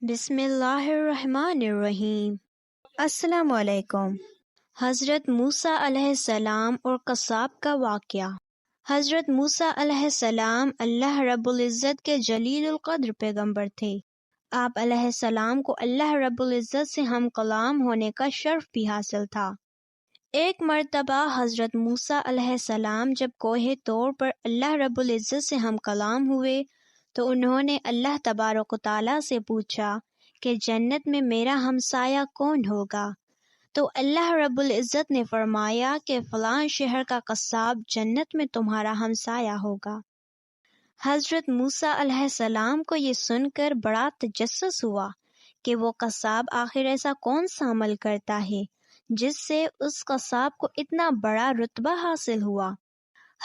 بسم اللہ الرحمن الرحیم۔ السلام علیکم۔ حضرت موسیٰ علیہ السلام اور قصاب کا واقعہ۔ حضرت موسیٰ علیہ السلام اللہ رب العزت کے جلیل القدر پیغمبر تھے۔ آپ علیہ السلام کو اللہ رب العزت سے ہم کلام ہونے کا شرف بھی حاصل تھا۔ ایک مرتبہ حضرت موسیٰ علیہ السلام جب کوہ طور پر اللہ رب العزت سے ہم کلام ہوئے تو انہوں نے اللہ تبارک و تعالیٰ سے پوچھا کہ جنت میں میرا ہمسایہ کون ہوگا؟ تو اللہ رب العزت نے فرمایا کہ فلاں شہر کا قصاب جنت میں تمہارا ہمسایہ ہوگا۔ حضرت موسیٰ علیہ السلام کو یہ سن کر بڑا تجسس ہوا کہ وہ قصاب آخر ایسا کون سا عمل کرتا ہے جس سے اس قصاب کو اتنا بڑا رتبہ حاصل ہوا۔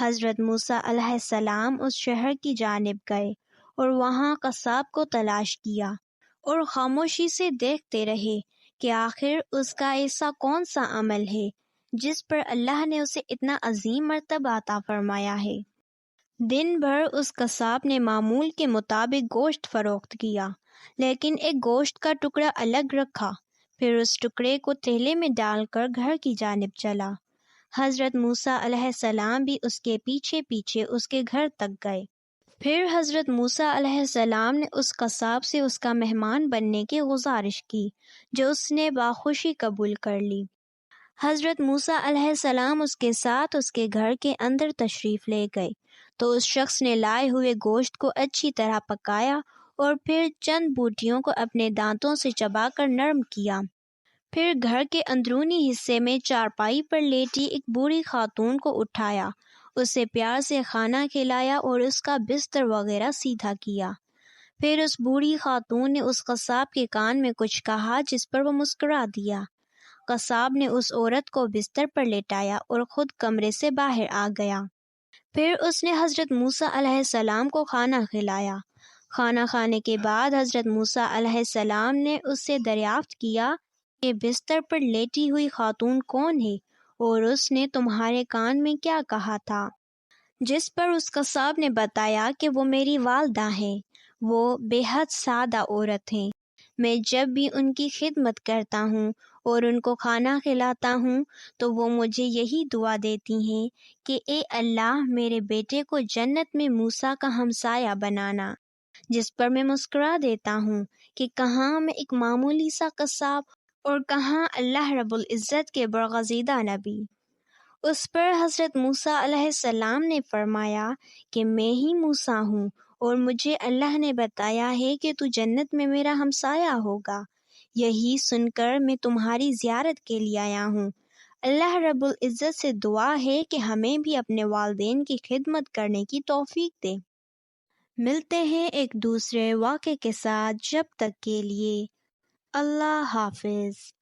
حضرت موسیٰ علیہ السلام اس شہر کی جانب گئے اور وہاں قصاب کو تلاش کیا اور خاموشی سے دیکھتے رہے کہ آخر اس کا ایسا کون سا عمل ہے جس پر اللہ نے اسے اتنا عظیم مرتبہ عطا فرمایا ہے۔ دن بھر اس قصاب نے معمول کے مطابق گوشت فروخت کیا، لیکن ایک گوشت کا ٹکڑا الگ رکھا، پھر اس ٹکڑے کو تھیلے میں ڈال کر گھر کی جانب چلا۔ حضرت موسیٰ علیہ السلام بھی اس کے پیچھے پیچھے اس کے گھر تک گئے۔ پھر حضرت موسیٰ علیہ السلام نے اس قصاب سے اس کا مہمان بننے کی گزارش کی، جو اس نے باخوشی قبول کر لی۔ حضرت موسیٰ علیہ السلام اس کے ساتھ اس کے گھر کے اندر تشریف لے گئے تو اس شخص نے لائے ہوئے گوشت کو اچھی طرح پکایا اور پھر چند بوٹیوں کو اپنے دانتوں سے چبا کر نرم کیا۔ پھر گھر کے اندرونی حصے میں چارپائی پر لیٹی ایک بوڑھی خاتون کو اٹھایا، اسے پیار سے کھانا کھلایا اور اس کا بستر وغیرہ سیدھا کیا۔ پھر اس بوڑھی خاتون نے اس قصاب کے کان میں کچھ کہا جس پر وہ مسکرا دیا۔ قصاب نے اس عورت کو بستر پر لٹایا اور خود کمرے سے باہر آ گیا۔ پھر اس نے حضرت موسیٰ علیہ السلام کو کھانا کھلایا۔ کھانا کھانے کے بعد حضرت موسیٰ علیہ السلام نے اس سے دریافت کیا کہ بستر پر لیٹی ہوئی خاتون کون ہے اور اس نے تمہارے کان میں کیا کہا تھا؟ جس پر اس قصاب نے بتایا کہ وہ میری والدہ ہیں، وہ بے حد سادہ عورت ہیں، میں جب بھی ان کی خدمت کرتا ہوں اور ان کو کھانا کھلاتا ہوں تو وہ مجھے یہی دعا دیتی ہیں کہ اے اللہ میرے بیٹے کو جنت میں موسیٰ کا ہمسایہ بنانا، جس پر میں مسکرا دیتا ہوں کہ کہاں میں ایک معمولی سا قصاب اور کہاں اللہ رب العزت کے برگزیدہ نبی۔ اس پر حضرت موسیٰ علیہ السلام نے فرمایا کہ میں ہی موسیٰ ہوں اور مجھے اللہ نے بتایا ہے کہ تو جنت میں میرا ہمسایہ ہوگا، یہی سن کر میں تمہاری زیارت کے لیے آیا ہوں۔ اللہ رب العزت سے دعا ہے کہ ہمیں بھی اپنے والدین کی خدمت کرنے کی توفیق دے۔ ملتے ہیں ایک دوسرے واقعے کے ساتھ، جب تک کے لیے اللہ حافظ۔